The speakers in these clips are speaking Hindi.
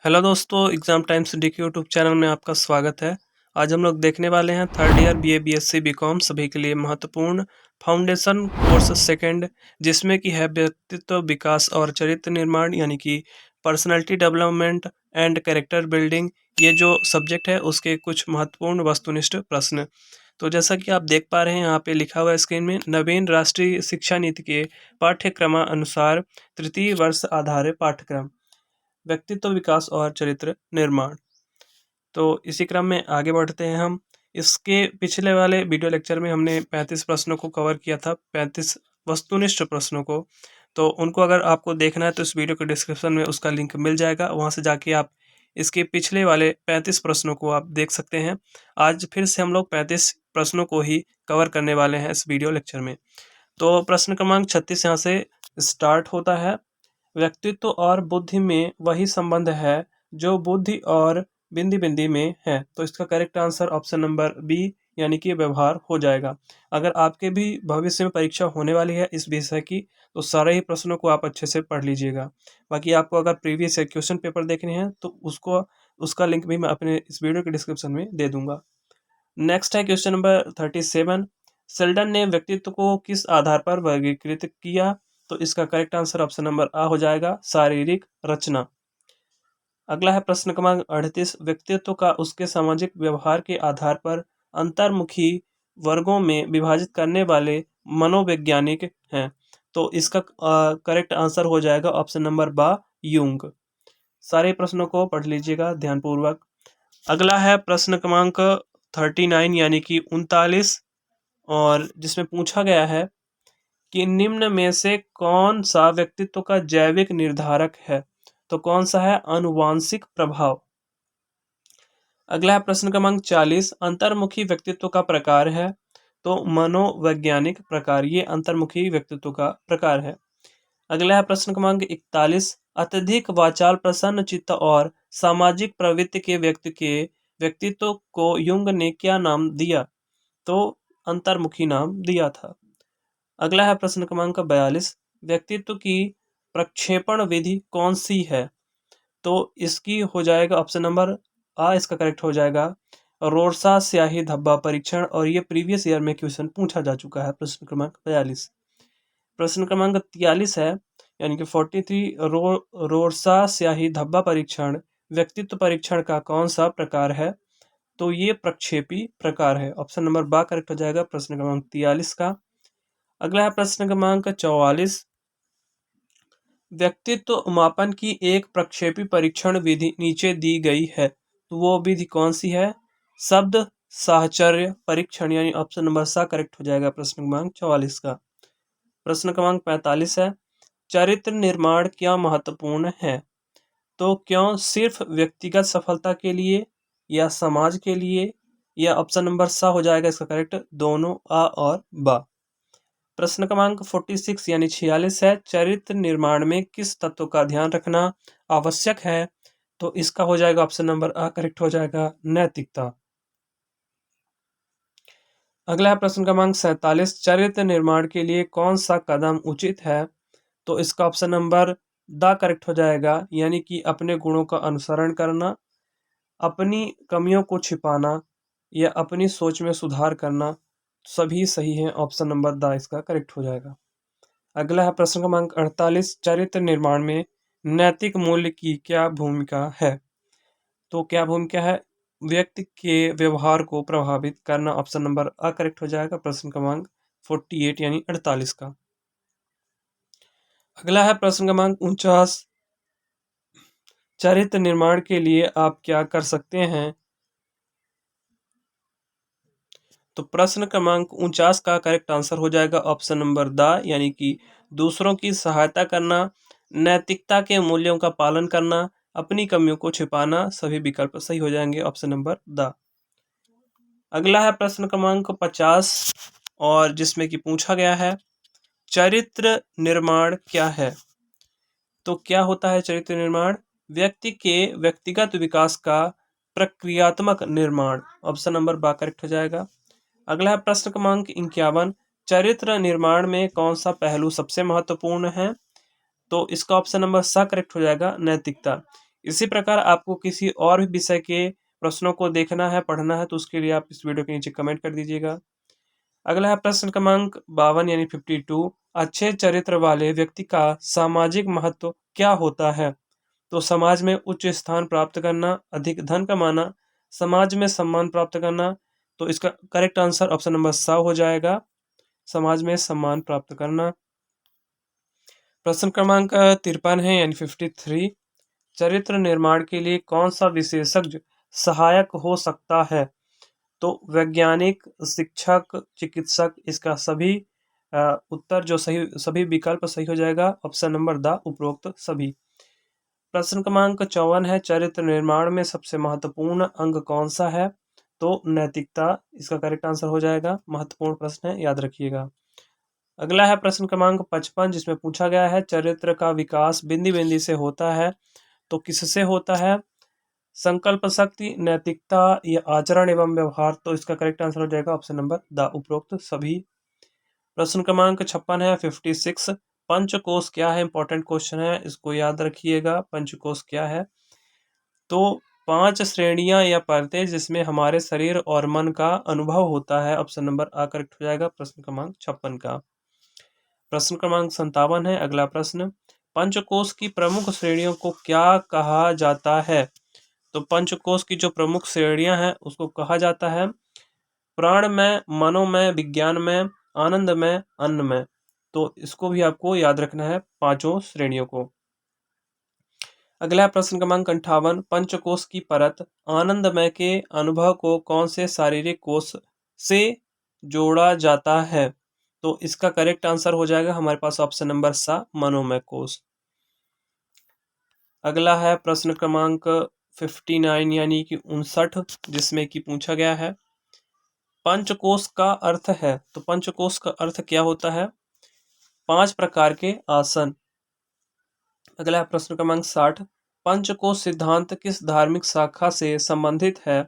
हेलो दोस्तों, एग्ज़ाम टाइम स्टडी के यूट्यूब चैनल में आपका स्वागत है। आज हम लोग देखने वाले हैं third year BA BSc BCom सभी के लिए महत्वपूर्ण फाउंडेशन कोर्स सेकंड, जिसमें कि है व्यक्तित्व विकास और चरित्र निर्माण यानी कि personality development and character building. ये जो सब्जेक्ट है उसके कुछ महत्वपूर्ण वस्तुनिष्ठ प्रश्न। तो जैसा कि आप देख पा रहे हैं यहाँ पे लिखा हुआ है स्क्रीन में, नवीन राष्ट्रीय शिक्षा नीति के पाठ्यक्रमानुसार तृतीय वर्ष आधारित पाठ्यक्रम व्यक्तित्व विकास और चरित्र निर्माण। तो इसी क्रम में आगे बढ़ते हैं हम। इसके पिछले वाले वीडियो लेक्चर में हमने 35 प्रश्नों को कवर किया था, 35 वस्तुनिष्ठ प्रश्नों को। तो उनको अगर आपको देखना है तो इस वीडियो के डिस्क्रिप्शन में उसका लिंक मिल जाएगा, वहाँ से जाके आप इसके पिछले वाले 35 प्रश्नों को आप देख सकते हैं। आज फिर से हम लोग 35 प्रश्नों को ही कवर करने वाले हैं इस वीडियो लेक्चर में। तो प्रश्न क्रमांक 36 यहाँ से स्टार्ट होता है। व्यक्तित्व और बुद्धि में वही संबंध है जो बुद्धि और बिंदी बिंदी में है। तो इसका correct answer option number B यानी कि व्यवहार हो जाएगा। अगर आपके भी भविष्य में परीक्षा होने वाली है इस विषय की, तो सारे ही प्रश्नों को आप अच्छे से पढ़ लीजिएगा। बाकी आपको अगर प्रीवियस क्वेश्चन पेपर देखने हैं तो उसका लिंक भी मैं अपने इस वीडियो के डिस्क्रिप्शन में दे दूंगा। नेक्स्ट है क्वेश्चन नंबर 37। सेल्डन ने व्यक्तित्व को किस आधार पर वर्गीकृत किया? तो इसका करेक्ट आंसर ऑप्शन नंबर आ हो जाएगा, शारीरिक रचना। अगला है प्रश्न क्रमांक 38। व्यक्तित्व का उसके सामाजिक व्यवहार के आधार पर अंतर्मुखी वर्गों में विभाजित करने वाले मनोवैज्ञानिक हैं। तो इसका करेक्ट आंसर हो जाएगा ऑप्शन नंबर बा, यूंग। सारे प्रश्नों को पढ़ लीजिएगा ध्यानपूर्वक। अगला है प्रश्न क्रमांक 39 यानी कि 39, और जिसमें पूछा गया है कि निम्न में से कौन सा व्यक्तित्व का जैविक निर्धारक है? तो कौन सा है? आनुवांशिक प्रभाव। अगला है प्रश्न क्रमांक 40। अंतर्मुखी व्यक्तित्व का प्रकार है? तो मनोवैज्ञानिक प्रकार, ये अंतर्मुखी व्यक्तित्व का प्रकार है। अगला है प्रश्न क्रमांक 41। अत्यधिक वाचाल, प्रसन्न चित्त और सामाजिक प्रवृत्ति के व्यक्ति के व्यक्तित्व को युंग ने क्या नाम दिया? तो अंतर्मुखी नाम दिया था। अगला है प्रश्न क्रमांक 42। व्यक्तित्व की प्रक्षेपण विधि कौन सी है? तो इसकी हो जाएगा ऑप्शन नंबर आ, इसका करेक्ट हो जाएगा रोरसा स्याही धब्बा परीक्षण, और ये प्रीवियस ईयर में क्वेश्चन पूछा जा चुका है। प्रश्न क्रमांक 42। प्रश्न क्रमांक 43 है यानी कि 43। रोरसा स्याही धब्बा परीक्षण व्यक्तित्व परीक्षण का कौन सा प्रकार है? तो ये प्रक्षेपी प्रकार है। ऑप्शन नंबर बा करेक्ट हो जाएगा प्रश्न क्रमांक 43 का। अगला है प्रश्न क्रमांक 44। व्यक्तित्व मापन की एक प्रक्षेपी परीक्षण विधि नीचे दी गई है, तो वो विधि कौन सी है? शब्द साहचर्य परीक्षण, यानी ऑप्शन नंबर सा करेक्ट हो जाएगा प्रश्न क्रमांक 44 का। प्रश्न क्रमांक 45 है। चरित्र निर्माण क्या महत्वपूर्ण है? तो क्यों सिर्फ व्यक्तिगत सफलता के लिए या समाज के लिए, या ऑप्शन नंबर सा हो जाएगा इसका करेक्ट दोनों, आ और बा। प्रश्न क्रमांक 46 यानी 46 है। चरित्र निर्माण में किस तत्व का ध्यान रखना आवश्यक है? तो इसका हो जाएगा ऑप्शन नंबर आ करेक्ट हो जाएगा, नैतिकता। अगला है प्रश्न क्रमांक 47। चरित्र निर्माण के लिए कौन सा कदम उचित है? तो इसका ऑप्शन नंबर द करेक्ट हो जाएगा, यानी कि अपने गुणों का अनुसरण करना, अपनी कमियों को छिपाना, या अपनी सोच में सुधार करना, सभी सही है। ऑप्शन नंबर द इसका करेक्ट हो जाएगा। अगला है प्रश्न क्रमांक 48। चरित्र निर्माण में नैतिक मूल्य की क्या भूमिका है? तो क्या भूमिका है? व्यक्ति के व्यवहार को प्रभावित करना। ऑप्शन नंबर अ करेक्ट हो जाएगा प्रश्न क्रमांक 48 यानी 48 का। अगला है प्रश्न क्रमांक 49। चरित्र निर्माण के लिए आप क्या कर सकते हैं? तो प्रश्न क्रमांक 49 का करेक्ट आंसर हो जाएगा ऑप्शन नंबर द, यानी कि दूसरों की सहायता करना, नैतिकता के मूल्यों का पालन करना, अपनी कमियों को छिपाना, सभी विकल्प सही हो जाएंगे। Option number the. अगला है प्रश्न क्रमांक 50, और जिसमें कि पूछा गया है चरित्र निर्माण क्या है? तो क्या होता है चरित्र निर्माण? व्यक्ति के व्यक्तिगत विकास का प्रक्रियात्मक निर्माण। ऑप्शन नंबर बा करेक्ट हो जाएगा। अगला है प्रश्न क्रमांक 51। चरित्र निर्माण में कौन सा पहलू सबसे महत्वपूर्ण है? तो इसका ऑप्शन नंबर सा करेक्ट हो जाएगा, नैतिकता। इसी प्रकार आपको किसी और भी विषय के प्रश्नों को देखना है, पढ़ना है, तो उसके लिए आप इस वीडियो के नीचे कमेंट कर दीजिएगा। अगला है प्रश्न क्रमांक 52 यानी 52। अच्छे चरित्र वाले व्यक्ति का सामाजिक महत्व क्या होता है? तो समाज में उच्च स्थान प्राप्त करना, अधिक धन कमाना, समाज में सम्मान प्राप्त करना। तो इसका करेक्ट आंसर ऑप्शन नंबर स हो जाएगा, समाज में सम्मान प्राप्त करना। प्रश्न क्रमांक 53 है यानी 53। चरित्र निर्माण के लिए कौन सा विशेषज्ञ सहायक हो सकता है? तो वैज्ञानिक, शिक्षक, चिकित्सक। इसका सभी उत्तर जो सही, सभी विकल्प सही हो जाएगा, ऑप्शन नंबर द उपरोक्त सभी। प्रश्न क्रमांक 54 है, चरित्र निर्माण में सबसे महत्वपूर्ण अंग कौन सा है? तो नैतिकता इसका करेक्ट आंसर हो जाएगा। महत्वपूर्ण प्रश्न है, याद रखिएगा। अगला है प्रश्न क्रमांक 55, जिसमें पूछा गया है चरित्र का विकास बिंदी बिंदी से होता है, तो किससे होता है? संकल्प शक्ति, नैतिकता या आचरण एवं व्यवहार। तो इसका करेक्ट आंसर हो जाएगा ऑप्शन नंबर द उपरोक्त सभी। प्रश्न क्रमांक 56 है 56। पंचकोश क्या है? इंपॉर्टेंट क्वेश्चन है, इसको याद रखिएगा। पंचकोश क्या है? तो 5 श्रेणियां या परतें जिसमें हमारे शरीर और मन का अनुभव होता है। ऑप्शन नंबर आ करेक्ट हो जाएगा प्रश्न क्रमांक 56 का। प्रश्न क्रमांक 57 है अगला प्रश्न। पंचकोश की प्रमुख श्रेणियों को क्या कहा जाता है? तो पंचकोश की जो प्रमुख श्रेणियां हैं उसको कहा जाता है प्राणमय, मनोमय, विज्ञानमय, आनंदमय, अन्नमय। तो इसको भी आपको याद रखना है, पांचों श्रेणियों को। अगला प्रश्न क्रमांक 58। पंचकोश की परत आनंदमय के अनुभव को कौन से शारीरिक कोश से जोड़ा जाता है? तो इसका करेक्ट आंसर हो जाएगा हमारे पास ऑप्शन नंबर सा, मनोमय कोश। अगला है प्रश्न क्रमांक 59 यानी कि 59, जिसमें कि पूछा गया है पंचकोश का अर्थ है। तो पंचकोश का अर्थ क्या होता है? 5 प्रकार के आसन। अगला प्रश्न क्रमांक 60। पंचकोश सिद्धांत किस धार्मिक शाखा से संबंधित है?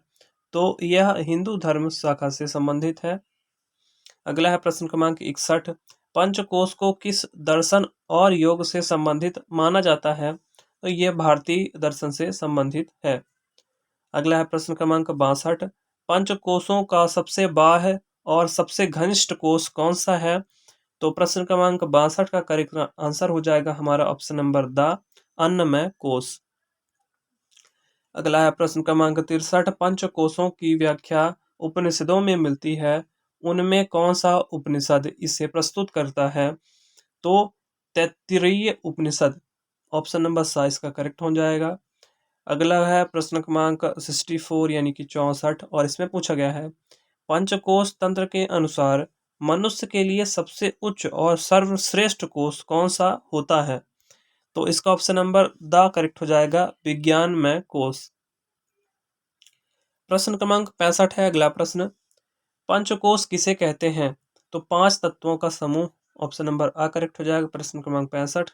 तो यह हिंदू धर्म शाखा से संबंधित है। अगला है प्रश्न क्रमांक 61। पंचकोश को किस दर्शन और योग से संबंधित माना जाता है? तो यह भारतीय दर्शन से संबंधित है। अगला है प्रश्न क्रमांक 62। पंचकोशों का सबसे बाह्य और सबसे घनिष्ठ कोश कौन सा है? तो प्रश्न क्रमांक 62 का करेक्ट आंसर हो जाएगा हमारा ऑप्शन नंबर द, अन्नमय कोश। अगला है प्रश्न क्रमांक 63। पंचकोशों की व्याख्या उपनिषदों में मिलती है, उनमें कौन सा उपनिषद इसे प्रस्तुत करता है? तो तैत्तिरीय उपनिषद, ऑप्शन नंबर सा इसका करेक्ट हो जाएगा। अगला है प्रश्न क्रमांक 64 यानी कि 64, और इसमें पूछा गया है पंचकोश तंत्र के अनुसार मनुष्य के लिए सबसे उच्च और सर्वश्रेष्ठ कोश कौन सा होता है? तो इसका ऑप्शन नंबर द करेक्ट हो जाएगा, विज्ञानमय कोश। प्रश्न क्रमांक 65 है अगला प्रश्न। पंचकोश किसे कहते हैं? तो 5 तत्वों का समूह, ऑप्शन नंबर आ करेक्ट हो जाएगा प्रश्न क्रमांक 65।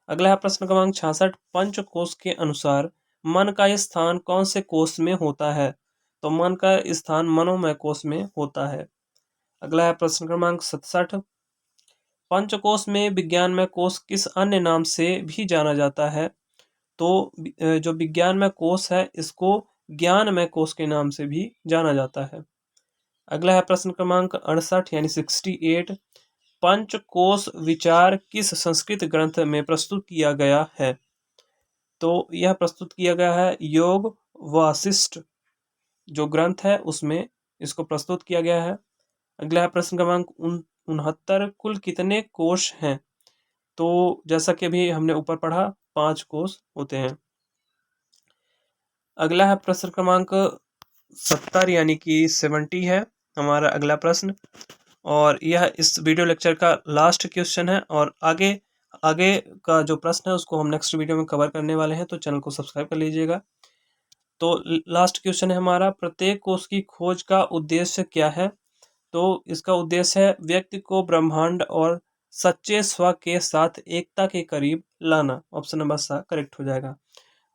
अगला है प्रश्न क्रमांक 66। पंचकोश के अनुसार मन का स्थान कौन से कोश में होता है? तो मन का स्थान मनोमय कोश में होता है। अगला है प्रश्न क्रमांक 67। पंचकोश में विज्ञानमय कोश किस अन्य नाम से भी जाना जाता है? तो जो विज्ञानमय कोश है इसको ज्ञानमय कोश के नाम से भी जाना जाता है। अगला है प्रश्न क्रमांक 68 यानी 68। पंचकोश विचार किस संस्कृत ग्रंथ में प्रस्तुत किया गया है? तो यह प्रस्तुत किया गया है योग वासिष्ठ जो ग्रंथ है उसमें इसको प्रस्तुत किया गया है। अगला है प्रश्न क्रमांक 69। कुल कितने कोश हैं? तो जैसा कि अभी हमने ऊपर पढ़ा 5 कोश होते हैं। अगला है प्रश्न क्रमांक 70 यानी कि 70 है हमारा अगला प्रश्न, और यह इस वीडियो लेक्चर का लास्ट क्वेश्चन है, और आगे आगे का जो प्रश्न है उसको हम नेक्स्ट वीडियो में कवर करने वाले हैं, तो चैनल को सब्सक्राइब कर लीजिएगा। तो लास्ट क्वेश्चन है हमारा, प्रत्येक कोश की खोज का उद्देश्य क्या है? तो इसका उद्देश्य है व्यक्ति को ब्रह्मांड और सच्चे स्व के साथ एकता के करीब लाना। ऑप्शन नंबर सा करेक्ट हो जाएगा।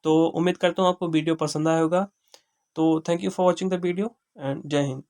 तो उम्मीद करता हूँ आपको वीडियो पसंद आया होगा। तो thank you for watching the video and जय हिंद।